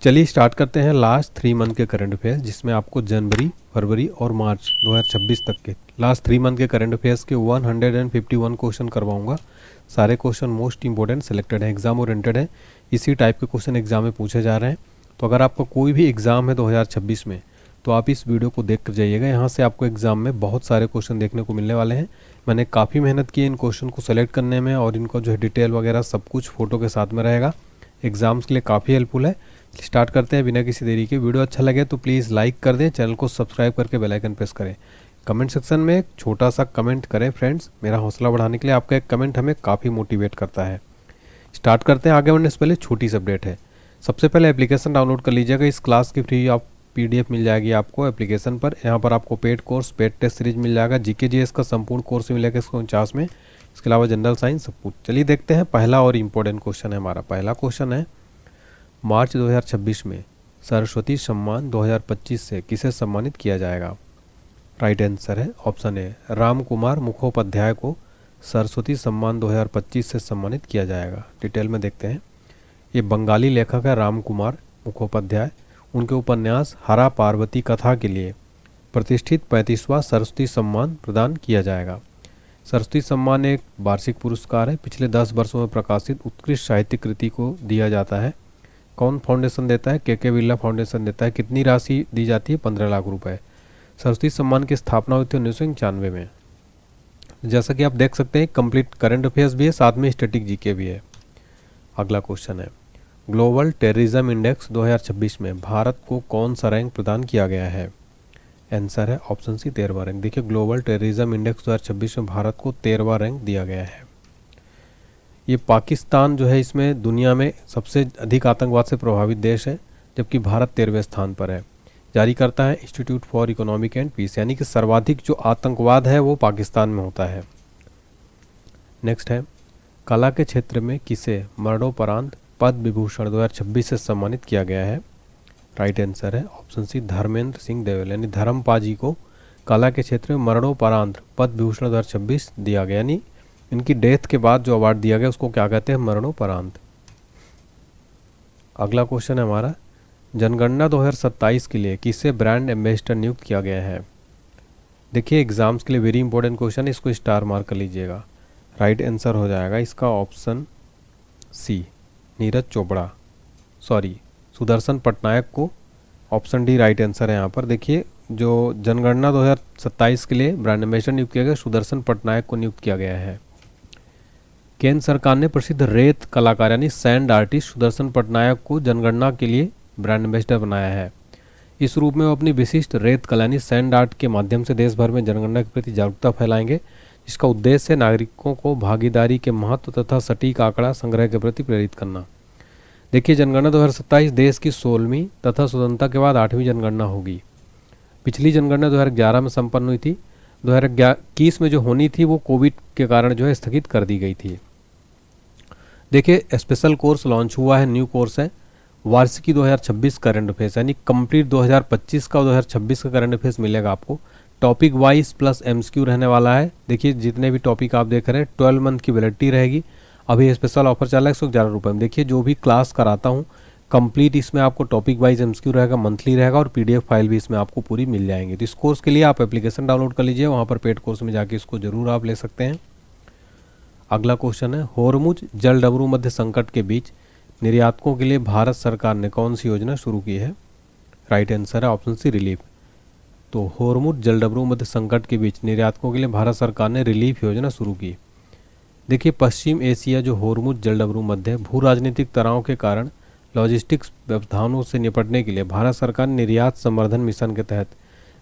चलिए स्टार्ट करते हैं लास्ट 3 मंथ के करंट अफेयर्स, जिसमें आपको जनवरी, फरवरी और मार्च 2026 तक के लास्ट 3 मंथ के करंट अफेयर्स के 151 क्वेश्चन करवाऊंगा। सारे क्वेश्चन मोस्ट इंपॉर्टेंट सेलेक्टेड हैं, एग्जाम ओरिएंटेड है। इसी टाइप के क्वेश्चन एग्जाम में पूछे जा रहे हैं। तो अगर आपका कोई भी एग्ज़ाम है 2026 में, तो आप इस वीडियो को देख कर जाइएगा। यहाँ से आपको एग्ज़ाम में बहुत सारे क्वेश्चन देखने को मिलने वाले हैं। मैंने काफ़ी मेहनत की है इन क्वेश्चन को सेलेक्ट करने में, और इनका जो है डिटेल वगैरह सब कुछ फ़ोटो के साथ में रहेगा। एग्ज़ाम्स के लिए काफ़ी हेल्पफुल है। स्टार्ट करते हैं बिना किसी देरी के। वीडियो अच्छा लगे तो प्लीज़ लाइक कर दें, चैनल को सब्सक्राइब करके बेल आइकन प्रेस करें। कमेंट सेक्शन में एक छोटा सा कमेंट करें फ्रेंड्स, मेरा हौसला बढ़ाने के लिए आपका एक कमेंट हमें काफ़ी मोटिवेट करता है। स्टार्ट करते हैं। आगे बढ़ने से पहले छोटी सी अपडेट है। सबसे पहले एप्लीकेशन डाउनलोड कर लीजिएगा। इस क्लास की फ्री आप PDF मिल जाएगी आपको एप्लीकेशन पर। यहाँ पर आपको paid course, paid test series मिल जाएगा। GK GS का संपूर्ण कोर्स मिलेगा 149 में। इसके अलावा जनरल साइंस सब कुछ। चलिए देखते हैं। पहला और इम्पोर्टेंट क्वेश्चन है हमारा। पहला क्वेश्चन है, मार्च 2026 में सरस्वती सम्मान 2025 से किसे सम्मानित किया जाएगा? राइट आंसर है ऑप्शन ए, राम कुमार मुखोपाध्याय को सरस्वती सम्मान 2025 से सम्मानित किया जाएगा। डिटेल में देखते हैं। ये बंगाली लेखक है राम कुमार मुखोपाध्याय। उनके उपन्यास हरा पार्वती कथा के लिए प्रतिष्ठित 35वां सरस्वती सम्मान प्रदान किया जाएगा। सरस्वती सम्मान एक वार्षिक पुरस्कार है। पिछले 10 वर्षों में प्रकाशित उत्कृष्ट साहित्यिक कृति को दिया जाता है। कौन फाउंडेशन देता है? KK बिरला फाउंडेशन देता है। कितनी राशि दी जाती है? 15 लाख रुपए। सरस्वती सम्मान की स्थापना हुई थी 1991 में। जैसा कि आप देख सकते हैं, कंप्लीट करंट अफेयर्स भी है, साथ में स्टैटिक GK भी है। अगला क्वेश्चन है, ग्लोबल टेररिज्म इंडेक्स 2026 में भारत को कौन सा रैंक प्रदान किया गया है? आंसर है ऑप्शन सी, 13वां रैंक। देखिए, ग्लोबल टेररिज्म इंडेक्स 2026 में भारत को 13वां रैंक दिया गया है। ये पाकिस्तान जो है इसमें दुनिया में सबसे अधिक आतंकवाद से प्रभावित देश है, जबकि भारत 13वें स्थान पर है। जारी करता है institute for economic and peace, यानी कि सर्वाधिक जो आतंकवाद है वो पाकिस्तान में होता है। नेक्स्ट है, कला के क्षेत्र में किसे मरणोपरांत पद्म विभूषण 2026 से सम्मानित किया गया है? राइट आंसर है ऑप्शन सी, धर्मेंद्र सिंह देवल, यानी धर्मपा जी को कला के क्षेत्र में मरणोपरांत पद्म विभूषण 2026 दिया गया। यानी इनकी डेथ के बाद जो अवार्ड दिया गया उसको क्या कहते हैं? मरणोपरांत। अगला क्वेश्चन है हमारा, जनगणना 2027 के लिए किसे ब्रांड एम्बेसडर नियुक्त किया गया है? देखिए, एग्जाम्स के लिए वेरी इंपॉर्टेंट क्वेश्चन है, इसको स्टार मार्क कर लीजिएगा। राइट आंसर हो जाएगा इसका ऑप्शन सी, नीरज चोपड़ा, सुदर्शन पटनायक को। ऑप्शन डी राइट आंसर है यहाँ पर। देखिए, जो जनगणना 2027 के लिए ब्रांड एम्बेसडर नियुक्त किया गया, सुदर्शन पटनायक को नियुक्त किया गया है। केंद्र सरकार ने प्रसिद्ध रेत कलाकार यानी सैंड आर्टिस्ट सुदर्शन पटनायक को जनगणना के लिए ब्रांड एम्बेसडर बनाया है। इस रूप में वो अपनी विशिष्ट रेत कला यानी सैंड आर्ट के माध्यम से देश भर में जनगणना के प्रति जागरूकता फैलाएंगे, जिसका उद्देश्य है नागरिकों को भागीदारी के महत्व तथा सटीक आंकड़ा संग्रह के प्रति प्रेरित करना। देखिए, जनगणना 2027 देश की 16वीं तथा स्वतंत्रता के बाद 8वीं जनगणना होगी। पिछली जनगणना 2011 में संपन्न हुई थी। 2021 में जो होनी थी वो कोविड के कारण जो है स्थगित कर दी गई थी। देखिए, स्पेशल कोर्स लॉन्च हुआ है, न्यू कोर्स है, वार्षिकी 2026 करंट अफेयर्स, यानी कंप्लीट 2025 का 2026 का करंट अफेयर्स मिलेगा आपको। टॉपिक वाइज प्लस MCQ रहने वाला है। देखिए, जितने भी टॉपिक आप देख रहे हैं 12 मंथ की वैलिडिटी रहेगी। अभी स्पेशल ऑफर चल रहा है 111 रुपये में। देखिए, जो भी क्लास कराता हूँ कंप्लीट इसमें आपको टॉपिक वाइज MCQ रहेगा, मंथली रहेगा, और PDF फाइल भी इसमें आपको पूरी मिल जाएंगी। तो इस कोर्स के लिए आप एप्लीकेशन डाउनलोड कर लीजिए, वहाँ पर पेड कोर्स में जाके इसको जरूर आप ले सकते हैं। अगला क्वेश्चन है, होर्मुज जलडमरू मध्य संकट के बीच निर्यातकों के लिए भारत सरकार ने कौन सी योजना शुरू की है? राइट आंसर है ऑप्शन सी, रिलीफ। तो होर्मुज जलडमरू मध्य संकट के बीच निर्यातकों के लिए भारत सरकार ने रिलीफ योजना शुरू की। देखिए, पश्चिम एशिया जो होर्मुज जलडमरू मध्य भू राजनीतिक तनाव के कारण लॉजिस्टिक्स व्यवधानों से निपटने के लिए भारत सरकार ने निर्यात संवर्धन मिशन के तहत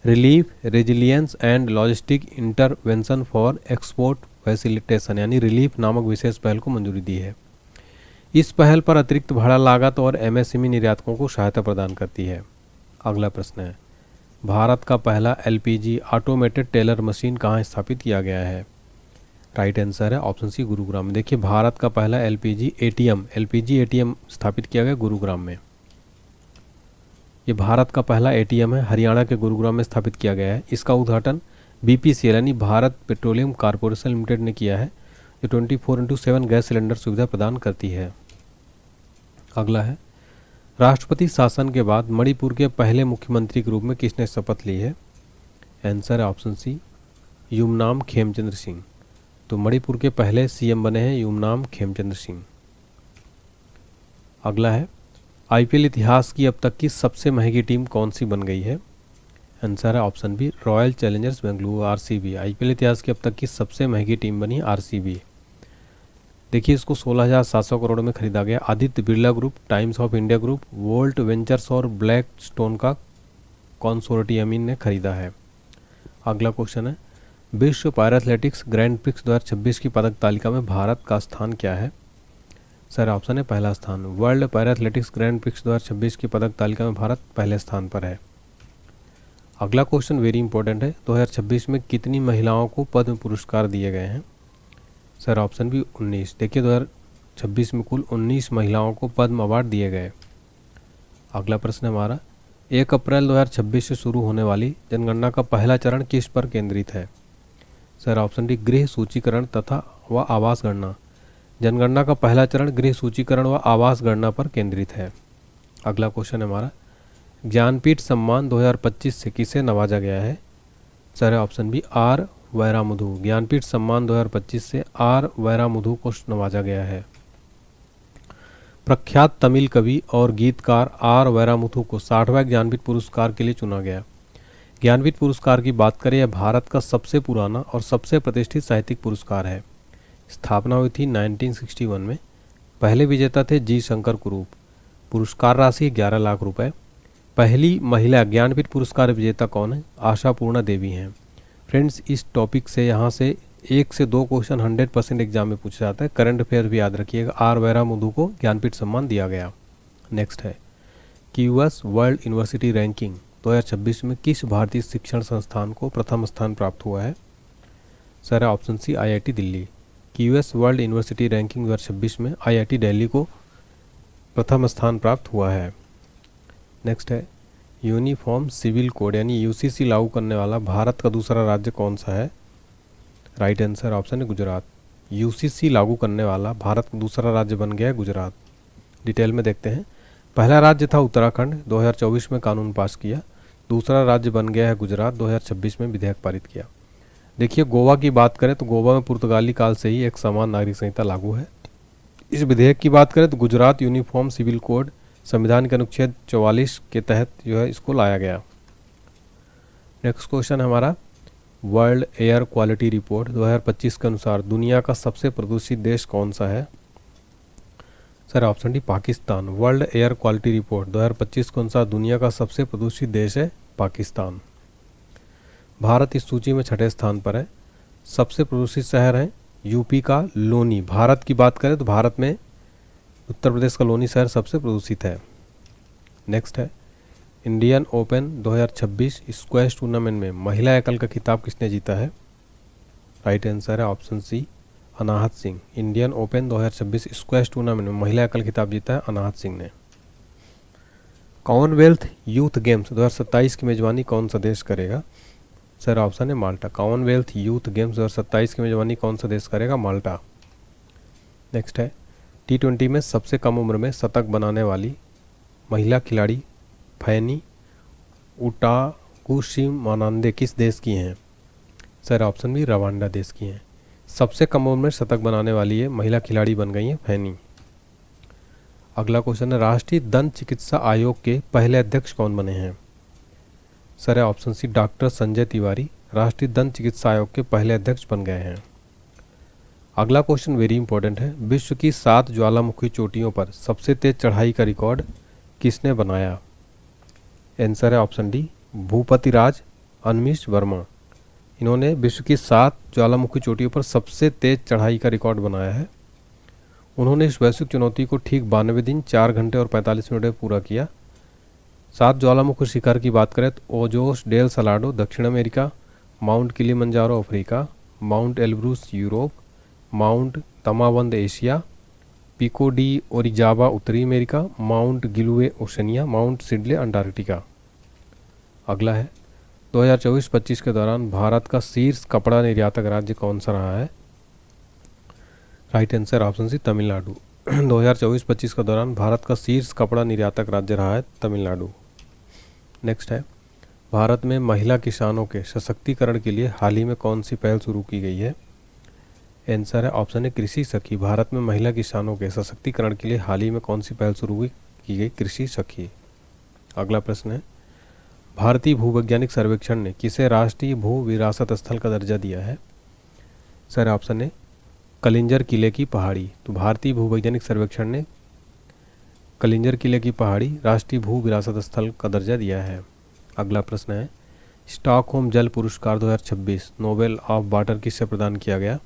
relief resilience and logistic intervention for export facilitation यानी रिलीफ नामक विशेष पहल को मंजूरी दी है। इस पहल पर अतिरिक्त भाड़ा लागत और MSME निर्यातकों को सहायता प्रदान करती है। अगला प्रश्न है, भारत का पहला LPG ऑटोमेटेड टेलर मशीन कहाँ स्थापित किया गया है? राइट आंसर है ऑप्शन सी, गुरुग्राम में। देखिए, भारत का पहला LPG ATM स्थापित किया गया गुरुग्राम में। ये भारत का पहला ATM है, हरियाणा के गुरुग्राम में स्थापित किया गया है। इसका उद्घाटन BPCL यानी भारत पेट्रोलियम कॉर्पोरेशन लिमिटेड ने किया है, जो 24/7 गैस सिलेंडर सुविधा प्रदान करती है। अगला है, राष्ट्रपति शासन के बाद मणिपुर के पहले मुख्यमंत्री के रूप में किसने शपथ ली है? आंसर है ऑप्शन सी, युमनाम खेमचंद्र सिंह। तो मणिपुर के पहले सीएम बने हैं युमनाम खेमचंद्र सिंह। अगला है, आईपीएल इतिहास की अब तक की सबसे महंगी टीम कौन सी बन गई है? आंसर है option B, Royal Challengers Bengaluru RCB. IPL इतिहास की अब तक की सबसे महंगी टीम बनी आरसीबी। देखिए, इसको 16,700 करोड़ में खरीदा गया। Aditya Birla group, times of India group, volt ventures और ब्लैक स्टोन का कंसोर्टियम ने खरीदा है। अगला क्वेश्चन है, विश्व पैरा एथलेटिक्स ग्रैंड प्रिक्स 2026 की पदक तालिका में भारत का स्थान क्या है? सर ऑप्शन है पहला स्थान। World para athletics grand prix 2026 की पदक तालिका में भारत पहले स्थान पर है। अगला क्वेश्चन वेरी इंपॉर्टेंट है, 2026 में कितनी महिलाओं को पद्म पुरस्कार दिए गए हैं? सर ऑप्शन भी 19। देखिए, 2026 में कुल 19 महिलाओं को पद्म अवार्ड दिए गए। अगला प्रश्न हमारा, 1 अप्रैल 2026 से शुरू होने वाली जनगणना का पहला चरण किस पर केंद्रित है? सर ऑप्शन डी, गृह सूचीकरण तथा व आवास गणना। जनगणना का पहला चरण गृह सूचीकरण व आवास गणना पर केंद्रित है। अगला क्वेश्चन है हमारा, ज्ञानपीठ सम्मान 2025 से किसे नवाजा गया है? Sir option B, R Vairamuthu. Jnanpith सम्मान 2025 से आर वैरामुधु को नवाजा गया है। प्रख्यात तमिल कवि और गीतकार आर वैरामुथु को 60वें ज्ञानपीठ पुरस्कार के लिए चुना गया। ज्ञानपीठ पुरस्कार की बात करें, यह भारत का सबसे पुराना और सबसे प्रतिष्ठित साहित्यिक पुरस्कार है। स्थापना हुई थी 1961 में। पहले विजेता थे जी शंकर कुरूप। पुरस्कार राशि 11 लाख रुपए। पहली महिला ज्ञानपीठ पुरस्कार विजेता कौन है? आशापूर्णा देवी हैं। फ्रेंड्स, इस टॉपिक से यहाँ से 1 से 2 क्वेश्चन 100% एग्जाम में पूछा जाता है। करंट अफेयर भी याद रखिएगा। आर वैरामुधु को ज्ञानपीठ सम्मान दिया गया। नेक्स्ट है, क्यूएस वर्ल्ड यूनिवर्सिटी रैंकिंग 2026 में किस भारतीय शिक्षण संस्थान को प्रथम स्थान प्राप्त हुआ है? Sir option C, IIT Delhi. QS World University Ranking 2026 में आईआईटी दिल्ली को प्रथम स्थान प्राप्त हुआ है। नेक्स्ट है, यूनिफॉर्म सिविल कोड यानी यूसीसी लागू करने वाला भारत का दूसरा राज्य कौन सा है? राइट आंसर ऑप्शन है गुजरात। यूसीसी लागू करने वाला भारत का दूसरा राज्य बन गया है गुजरात। डिटेल में देखते हैं। पहला राज्य था उत्तराखंड, 2024 में कानून पास किया। दूसरा राज्य बन गया है गुजरात, 2026 में विधेयक पारित किया। देखिए, गोवा की बात करें तो गोवा में पुर्तगाली काल से ही एक समान नागरिक संहिता लागू है। इस विधेयक की बात करें तो गुजरात यूनिफॉर्म सिविल कोड संविधान के अनुच्छेद 44 के तहत जो है इसको लाया गया। नेक्स्ट क्वेश्चन हमारा, वर्ल्ड एयर क्वालिटी रिपोर्ट 2025 के अनुसार दुनिया का सबसे प्रदूषित देश कौन सा है? Sir option D, Pakistan. World air quality report 2025 के अनुसार दुनिया का सबसे प्रदूषित देश है पाकिस्तान। भारत इस सूची में 6ठे स्थान पर है। सबसे प्रदूषित शहर है यूपी का लोनी। भारत की बात करें तो भारत में उत्तर प्रदेश का लोनी शहर सबसे प्रदूषित है। नेक्स्ट है, इंडियन ओपन 2026 स्क्वैश टूर्नामेंट में महिला एकल का खिताब किसने जीता है? राइट आंसर है option C, Anahat Singh. Indian Open 2026 squash tournament में महिला एकल खिताब जीता है अनाहत सिंह ने। कॉमनवेल्थ यूथ गेम्स 2027 की मेजबानी कौन सा देश करेगा? सर ऑप्शन है माल्टा। कॉमनवेल्थ यूथ गेम्स 2027 की मेजबानी कौन सा देश करेगा? माल्टा। नेक्स्ट है, T20 में सबसे कम उम्र में शतक बनाने वाली महिला खिलाड़ी फैनी उटाकुशिमानंदे किस देश की हैं? सर ऑप्शन भी, रवांडा देश की हैं। सबसे कम उम्र में शतक बनाने वाली ये महिला खिलाड़ी बन गई हैं फैनी। अगला क्वेश्चन है, राष्ट्रीय दंत चिकित्सा आयोग के पहले अध्यक्ष कौन बने हैं? सर है option C, doctor Sanjay Tiwari राष्ट्रीय दंत चिकित्सा आयोग के पहले अध्यक्ष बन गए हैं। अगला क्वेश्चन वेरी इंपॉर्टेंट है, विश्व की 7 ज्वालामुखी चोटियों पर सबसे तेज चढ़ाई का रिकॉर्ड किसने बनाया? आंसर है ऑप्शन डी, भूपतिराज अनमिश वर्मा। इन्होंने विश्व की 7 ज्वालामुखी चोटियों पर सबसे तेज चढ़ाई का रिकॉर्ड बनाया है। उन्होंने इस वैश्विक चुनौती को ठीक 92 दिन 4 घंटे और 45 मिनट में पूरा किया। 7 ज्वालामुखी शिखर की बात करें तो ओजोस डेल सलाडो दक्षिण America, Mount Kilimanjaro Africa, Mount Elbrus Europe, Mount Damavand Asia, Pico de Orizaba उत्तरी America, Mount Giluwe Oceania, Mount Sidley Antarctica. अगला है, 2024-25 के दौरान भारत का शीर्ष कपड़ा निर्यातक राज्य कौन सा रहा है? Right answer option C, Tamil Nadu. 2024-25 के दौरान भारत का शीर्ष कपड़ा निर्यातक राज्य रहा है तमिलनाडु। नेक्स्ट है, भारत में महिला किसानों के सशक्तिकरण के लिए हाल ही में कौन सी पहल शुरू की गई है? आंसर है ऑप्शन है कृषि सखी। भारत में महिला किसानों के सशक्तिकरण के लिए हाल ही में कौन सी पहल शुरू की गई? कृषि सखी। अगला प्रश्न है, भारतीय भूवैज्ञानिक सर्वेक्षण ने किसे राष्ट्रीय भू विरासत स्थल का दर्जा दिया है? सर ऑप्शन है कलिंजर किले की पहाड़ी। तो भारतीय भूवैज्ञानिक सर्वेक्षण ने कलिंजर किले की पहाड़ी राष्ट्रीय भू विरासत स्थल का दर्जा दिया है। अगला प्रश्न है, स्टॉकहोम जल पुरस्कार 2026 नोबेल ऑफ वाटर किससे प्रदान किया गया?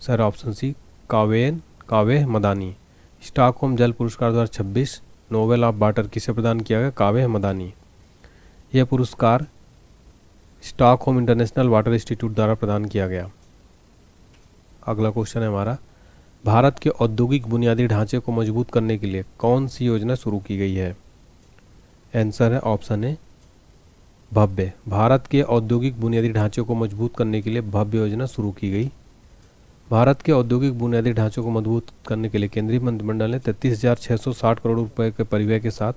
सर ऑप्शन सी कावे मदानी। स्टॉकहोम जल पुरस्कार 2026 नोबेल ऑफ वाटर किसे प्रदान किया गया? कावे मदानी। यह पुरस्कार स्टॉकहोम इंटरनेशनल वाटर इंस्टीट्यूट द्वारा प्रदान किया गया। अगला क्वेश्चन है हमारा, भारत के औद्योगिक बुनियादी ढांचे को मजबूत करने के लिए कौन सी योजना शुरू की गई है? आंसर है ऑप्शन ए भव्य। भारत के औद्योगिक बुनियादी ढांचे को मजबूत करने के लिए भव्य योजना शुरू की गई। भारत के औद्योगिक बुनियादी ढांचे को मजबूत करने के लिए केंद्रीय मंत्रिमंडल ने 33,660 करोड़ रुपए के परिव्यय के साथ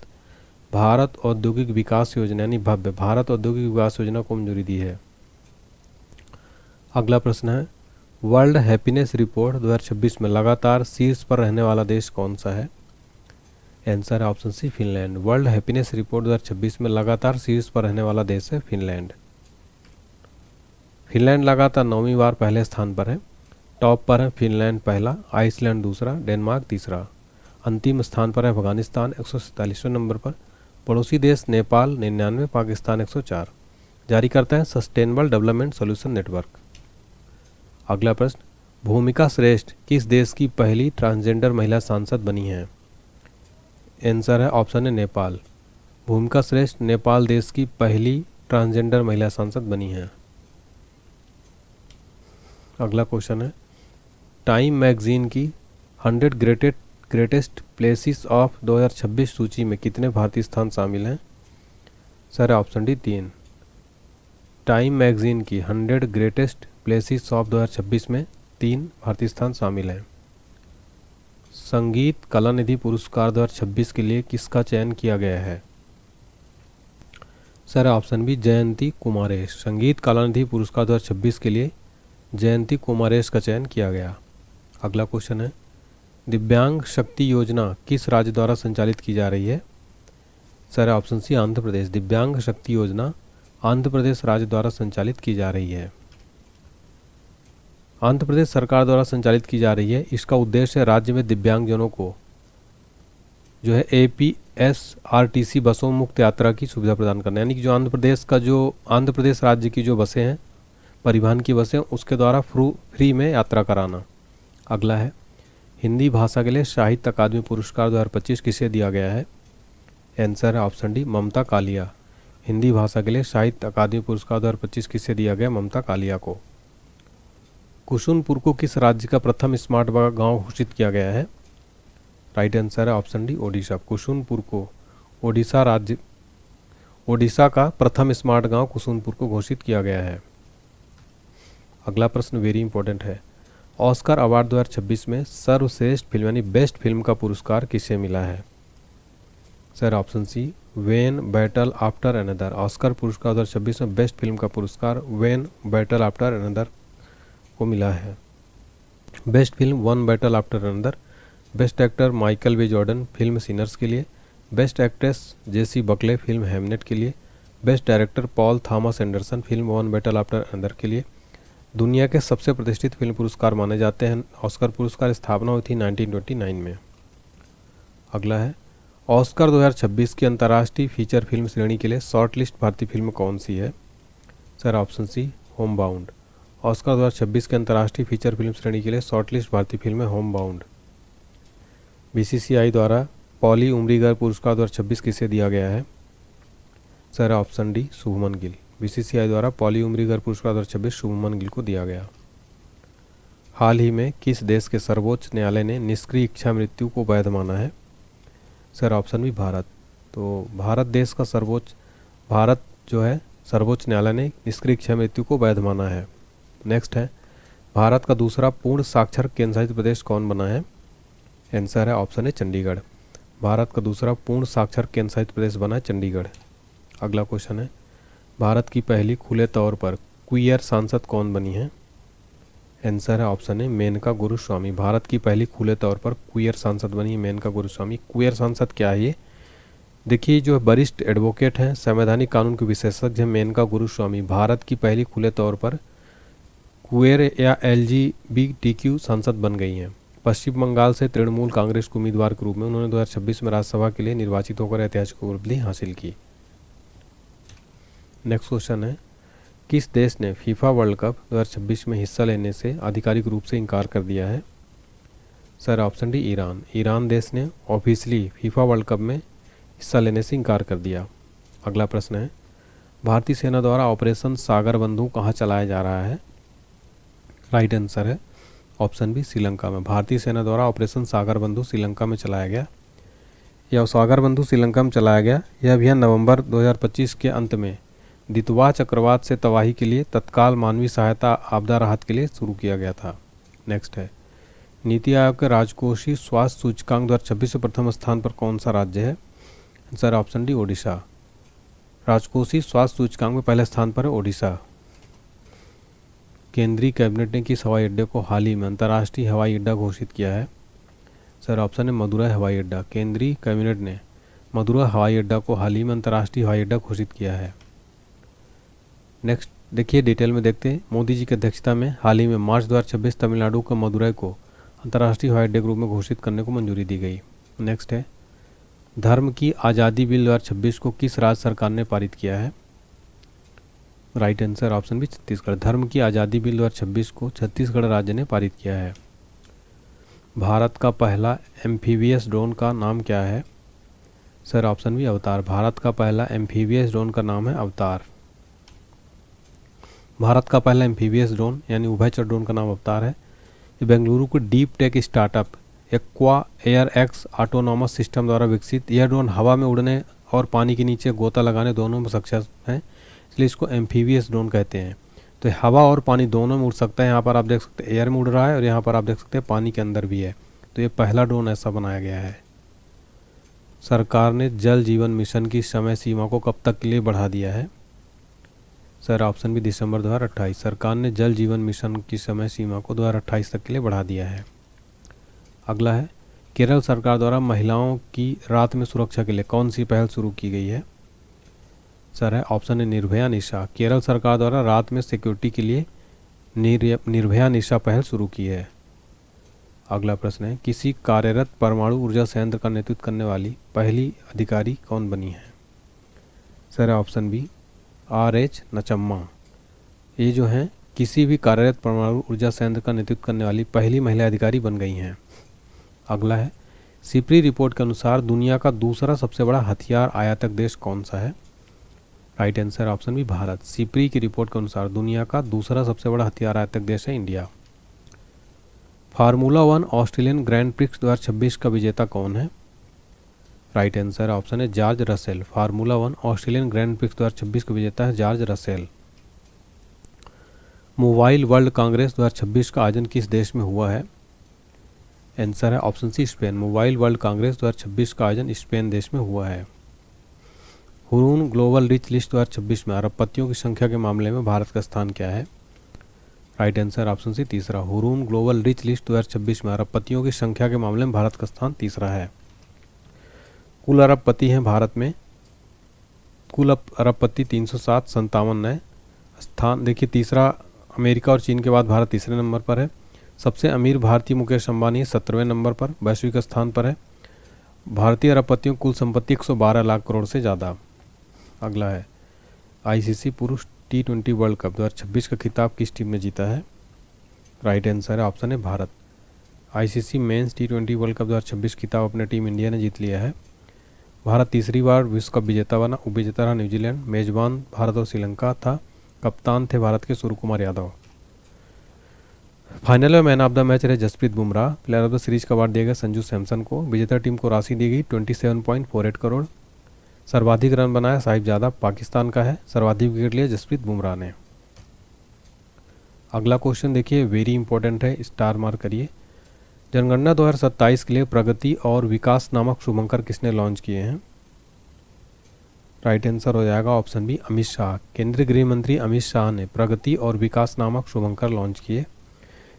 भारत औद्योगिक विकास योजना यानी भव्य भारत औद्योगिक विकास योजना को मंजूरी दी है। अगला प्रश्न है, वर्ल्ड हैप्पीनेस रिपोर्ट 2026 में लगातार शीर्ष पर रहने वाला देश कौन सा है? आंसर है option C Finland. World Happiness Report 2026 में लगातार शीर्ष पर रहने वाला देश है फिनलैंड। फिनलैंड लगातार 9वीं बार पहले स्थान पर है। टॉप पर है फिनलैंड पहला, आइसलैंड दूसरा, डेनमार्क तीसरा। अंतिम स्थान पर है अफगानिस्तान 147वें नंबर पर, पड़ोसी देश नेपाल 99, पाकिस्तान 104। जारी करता है सस्टेनेबल डेवलपमेंट सॉल्यूशन नेटवर्क। अगला प्रश्न, भूमिका श्रेष्ठ किस देश की पहली ट्रांसजेंडर महिला सांसद बनी है? आंसर है ऑप्शन है नेपाल। भूमिका श्रेष्ठ नेपाल देश की पहली ट्रांसजेंडर महिला सांसद बनी है। अगला क्वेश्चन है, टाइम मैगजीन की 100 ग्रेटेस्ट प्लेसेस ऑफ 2026 सूची में कितने भारतीय स्थान शामिल हैं? Sir option D 3। Time magazine की 100 ग्रेटेस्ट प्लेसेस ऑफ 2026 में 3 भारतीय स्थान शामिल हैं। संगीत कलानिधि पुरस्कार 2026 के लिए किसका चयन किया गया है? सर ऑप्शन बी जयंती कुमारेश। संगीत कलानिधि पुरस्कार 2026 के लिए जयंती कुमारेश का चयन किया गया। अगला क्वेश्चन है, दिव्यांग शक्ति योजना किस राज्य द्वारा संचालित की जा रही है? सर ऑप्शन सी आंध्र प्रदेश। दिव्यांग शक्ति योजना आंध्र प्रदेश राज्य द्वारा संचालित की जा रही है। आंध्र प्रदेश सरकार द्वारा संचालित की जा रही है। इसका उद्देश्य है राज्य में दिव्यांगजनों को जो है APSRTC बसों मुक्त यात्रा की सुविधा प्रदान करना, यानी कि जो आंध्र प्रदेश राज्य की जो बसें हैं, परिवहन की बसें, उसके द्वारा फ्री में यात्रा कराना। अगला है, हिंदी भाषा के लिए साहित्य अकादमी पुरस्कार 2025 किसे दिया गया है? आंसर है ऑप्शन डी ममता कालिया। हिंदी भाषा के लिए साहित्य अकादमी पुरस्कार 2025 किसे दिया गया? ममता कालिया को। कुसुनपुर को किस राज्य का प्रथम स्मार्ट गांव घोषित किया गया है? राइट आंसर है ऑप्शन डी ओडिशा। कुसुनपुर को ओडिशा का प्रथम स्मार्ट गांव कुसुनपुर को घोषित किया गया है। अगला प्रश्न वेरी इंपॉर्टेंट है, ऑस्कर अवार्ड 2026 में सर्वश्रेष्ठ फिल्म यानी बेस्ट फिल्म का पुरस्कार किसे मिला है? Sir option see when battle After another. Oscar पुरस्कार 2026 में बेस्ट फिल्म का पुरस्कार व्हेन बैटल आफ्टर अनदर को मिला है। Best film One Battle After Another. Best actor Michael B Jordan film Sinners के लिए। Best actress Jessie Buckley film Hamnet के लिए। Best director Paul Thomas Anderson film One Battle After Another के लिए। दुनिया के सबसे प्रतिष्ठित फिल्म पुरस्कार माने जाते हैं। ऑस्कर पुरस्कार स्थापना हुई थी 1929 में। अगला है, ऑस्कर 2026 की अंतर्राष्ट्रीय फीचर फिल्म श्रेणी के लिए शॉर्टलिस्ट भारतीय फिल्म कौन सी है? Sir option C Homebound. Oscar 2026 के अंतर्राष्ट्रीय फीचर फिल्म श्रेणी के लिए शॉर्टलिस्ट भारतीय फिल्म है होम बाउंड। BCCI द्वारा पॉली उमरीगर पुरस्कार 2026 किसे दिया गया है? Sir option D Shubman Gill. BCCI द्वारा पॉली उमरीगर पुरस्कार 2026 शुभमन गिल को दिया गया। हाल ही में किस देश के सर्वोच्च न्यायालय ने निष्क्रिय इच्छा मृत्यु को वैध माना है? सर ऑप्शन भी भारत। तो भारत जो है सर्वोच्च न्यायालय ने निष्क्रिय इच्छा मृत्यु को वैध माना है। नेक्स्ट है, भारत का दूसरा पूर्ण साक्षर केंद्रशासित प्रदेश कौन बना है? आंसर है ऑप्शन है चंडीगढ़। भारत का दूसरा पूर्ण साक्षर केंद्र शासित प्रदेश बना है चंडीगढ़। अगला क्वेश्चन है, भारत की पहली खुले तौर पर क्वीयर सांसद कौन बनी है? आंसर है ऑप्शन है मेनका गुरुस्वामी। भारत की पहली खुले तौर पर क्वीयर सांसद बनी मेनका गुरुस्वामी। क्वीयर सांसद क्या है ये? देखिए, जो वरिष्ठ एडवोकेट हैं, संवैधानिक कानून के विशेषज्ञ हैं मेनका गुरुस्वामी, भारत की पहली खुले तौर पर क्वेर या LGBTQ सांसद बन गई हैं। पश्चिम बंगाल से तृणमूल कांग्रेस के उम्मीदवार के रूप में उन्होंने 2026 में राज्यसभा के लिए निर्वाचित होकर ऐतिहासिक उपलब्धि हासिल की। नेक्स्ट क्वेश्चन है, किस देश ने फीफा वर्ल्ड कप 2026 में हिस्सा लेने से आधिकारिक रूप से इनकार कर दिया है? Sir option D Iran. Iran देश ने ऑफिशियली फीफा वर्ल्ड कप में हिस्सा लेने से इनकार कर दिया। अगला प्रश्न है, भारतीय सेना द्वारा ऑपरेशन सागर बंधु कहाँ चलाया जा रहा है? राइट आंसर है ऑप्शन बी श्रीलंका में। भारतीय सेना द्वारा ऑपरेशन सागर बंधु श्रीलंका में चलाया गया। यह सागर बंधु श्रीलंका में चलाया गया। यह अभियान नवंबर 2025 के अंत में दितवा चक्रवात से तबाही के लिए तत्काल मानवीय सहायता आपदा राहत के लिए शुरू किया गया था। नेक्स्ट है, नीति आयोग के राजकोषीय स्वास्थ्य सूचकांक 2026 में प्रथम स्थान पर कौन सा राज्य है? Answer option D Odisha. राजकोषीय स्वास्थ्य सूचकांक में पहले स्थान पर है ओडिशा। केंद्रीय कैबिनेट ने किस हवाई अड्डे को हाल ही में अंतर्राष्ट्रीय हवाई अड्डा घोषित किया है? सर ऑप्शन है मदुरै हवाई अड्डा। केंद्रीय कैबिनेट ने मदुरै हवाई अड्डा को हाल ही में अंतर्राष्ट्रीय हवाई अड्डा घोषित किया है। नेक्स्ट देखिए, डिटेल में देखते हैं। मोदी जी की अध्यक्षता में हाल ही में मार्च 2026 तमिलनाडु के मदुरै को अंतर्राष्ट्रीय हवाई अड्डे के रूप में घोषित करने को मंजूरी दी गई। नेक्स्ट है, धर्म की आज़ादी बिल 2026 को किस राज्य सरकार ने पारित किया है? Right answer option B Chhattisgarh. धर्म की आज़ादी बिल 2026 को छत्तीसगढ़ राज्य ने पारित किया है। भारत का पहला एम्फीबियस ड्रोन का नाम क्या है? सर ऑप्शन बी अवतार। भारत का पहला एम्फीबियस ड्रोन का नाम है अवतार। भारत का पहला एम्फीबियस ड्रोन यानी उभयचर ड्रोन का नाम अवतार है। ये बेंगलुरु के deep tech startup aqua air x autonomous system द्वारा विकसित। यह ड्रोन हवा में उड़ने और पानी के नीचे गोता लगाने दोनों में सक्षम है, इसलिए इसको एम्फीबियस ड्रोन कहते हैं। तो हवा और पानी दोनों में उड़ सकता है। यहाँ पर आप देख सकते हैं एयर में उड़ रहा है और यहाँ पर आप देख सकते हैं पानी के अंदर भी है। तो ये पहला ड्रोन ऐसा बनाया गया है। सरकार ने जल जीवन मिशन की समय सीमा को कब तक के लिए बढ़ा दिया है? सर ऑप्शन बी दिसंबर 2028। सरकार ने जल जीवन मिशन की समय सीमा को 2028 तक के लिए बढ़ा दिया है। अगला है, केरल सरकार द्वारा महिलाओं की रात में सुरक्षा के लिए कौन सी पहल शुरू की गई है? सर है ऑप्शन है निर्भया निशा। केरल सरकार द्वारा रात में सिक्योरिटी के लिए निर्भया निशा पहल शुरू की है। अगला प्रश्न है, किसी कार्यरत परमाणु ऊर्जा संयंत्र का नेतृत्व करने वाली पहली अधिकारी कौन बनी है? सर है ऑप्शन बी RH नचम्मा। ये जो हैं किसी भी कार्यरत परमाणु ऊर्जा संयंत्र का नेतृत्व करने वाली पहली महिला अधिकारी बन गई हैं। अगला है, सिपरी रिपोर्ट के अनुसार दुनिया का दूसरा सबसे बड़ा हथियार आयातक देश कौन सा है? Right answer option B Bharat. SIPRI की रिपोर्ट के अनुसार दुनिया का दूसरा सबसे बड़ा हथियार आयातक देश है India. Formula 1 Australian grand prix 2026 का विजेता कौन है? राइट आंसर ऑप्शन है George Russell. Formula 1 Australian grand prix 2026 का विजेता है George Russell. Mobile World Congress 2026 का आयोजन किस देश में हुआ है? आंसर है option C Spain. Mobile World Congress 2026 का आयोजन स्पेन देश में हुआ है। हुरून ग्लोबल रिच लिस्ट 2026 में अरबपतियों की संख्या के मामले में भारत का स्थान क्या है? राइट आंसर ऑप्शन सी तीसरा। हुरून ग्लोबल रिच लिस्ट 2026 में अरबपतियों की संख्या के मामले में भारत का स्थान तीसरा है। कुल अरबपति हैं भारत में, कुल अरबपति 307 57 है। स्थान देखिए तीसरा अमेरिका और चीन के बाद भारत तीसरे नंबर पर है। सबसे अमीर भारतीय मुकेश अंबानी 17वें नंबर पर वैश्विक स्थान पर है। भारतीय अरबपतियों कुल संपत्ति 112 लाख करोड़ से ज़्यादा। अगला है, ICC पुरुष T20 वर्ल्ड कप 2026 का खिताब किस टीम ने जीता है? राइट आंसर है ऑप्शन है Bharat. ICC men's T20 world cup 2026 खिताब अपने टीम इंडिया ने जीत लिया है। भारत तीसरी बार विश्व कप विजेता बना। उपविजेता रहा न्यूजीलैंड। मेजबान भारत और श्रीलंका था। कप्तान थे भारत के सूर्य कुमार यादव। फाइनल में मैन ऑफ द मैच रहे Jasprit Bumrah. Player of the series का अवार्ड दिया गया संजू सैमसन को। विजेता टीम को राशि दी गई 27.48 करोड़। सर्वाधिक रन बनाया साहिबजादा पाकिस्तान का है। सर्वाधिक विकेट लिए जसप्रीत बुमराह ने। अगला क्वेश्चन देखिए वेरी इंपॉर्टेंट है, स्टार मार्क करिए। जनगणना 2027 के लिए प्रगति और विकास नामक शुभंकर किसने लॉन्च किए हैं? राइट आंसर हो जाएगा ऑप्शन बी अमित शाह। केंद्रीय गृह मंत्री अमित शाह ने प्रगति और विकास नामक शुभंकर लॉन्च किए।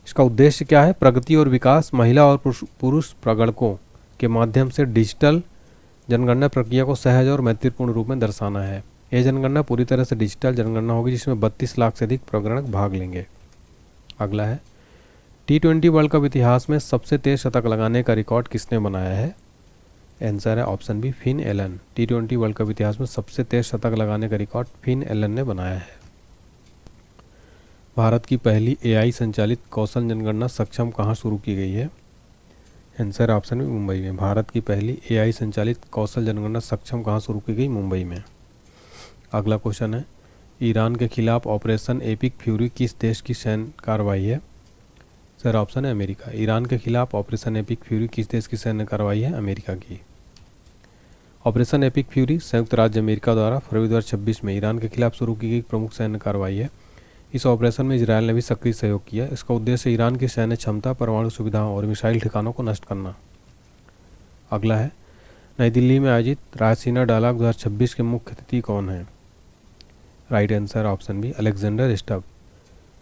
इसका उद्देश्य क्या है? प्रगति और विकास महिला और पुरुष प्रगणकों के माध्यम से डिजिटल जनगणना प्रक्रिया को सहज और मैत्रीपूर्ण रूप में दर्शाना है। यह जनगणना पूरी तरह से डिजिटल जनगणना होगी जिसमें 32 लाख से अधिक प्रगणक भाग लेंगे। अगला है T20 वर्ल्ड कप इतिहास में सबसे तेज शतक लगाने का रिकॉर्ड किसने बनाया है? आंसर है option B Finn Allen. T20 world cup इतिहास में सबसे तेज शतक लगाने का रिकॉर्ड फिन एलन ने बनाया है। भारत की पहली AI संचालित कौशल जनगणना सक्षम कहाँ शुरू की गई है? आंसर ऑप्शन बी मुंबई में। भारत की पहली AI संचालित कौशल जनगणना सक्षम कहाँ शुरू की गई? मुंबई में। अगला क्वेश्चन है ईरान के खिलाफ ऑपरेशन एपिक फ्यूरी किस देश की सैन्य कार्रवाई है? सर ऑप्शन है अमेरिका। ईरान के खिलाफ ऑपरेशन एपिक फ्यूरी किस देश की सैन्य कार्रवाई है? अमेरिका की। ऑपरेशन एपिक फ्यूरी संयुक्त राज्य अमेरिका द्वारा फरवरी 2026 में ईरान के खिलाफ शुरू की गई प्रमुख सैन्य कार्रवाई है। इस ऑपरेशन में इजरायल ने भी सक्रिय सहयोग किया। इसका उद्देश्य ईरान की सैन्य क्षमता, परमाणु सुविधाओं और मिसाइल ठिकानों को नष्ट करना। अगला है नई दिल्ली में आयोजित रायसीना डायलॉग 2026 के मुख्य अतिथि कौन है? Right answer option B Alexander Stubb.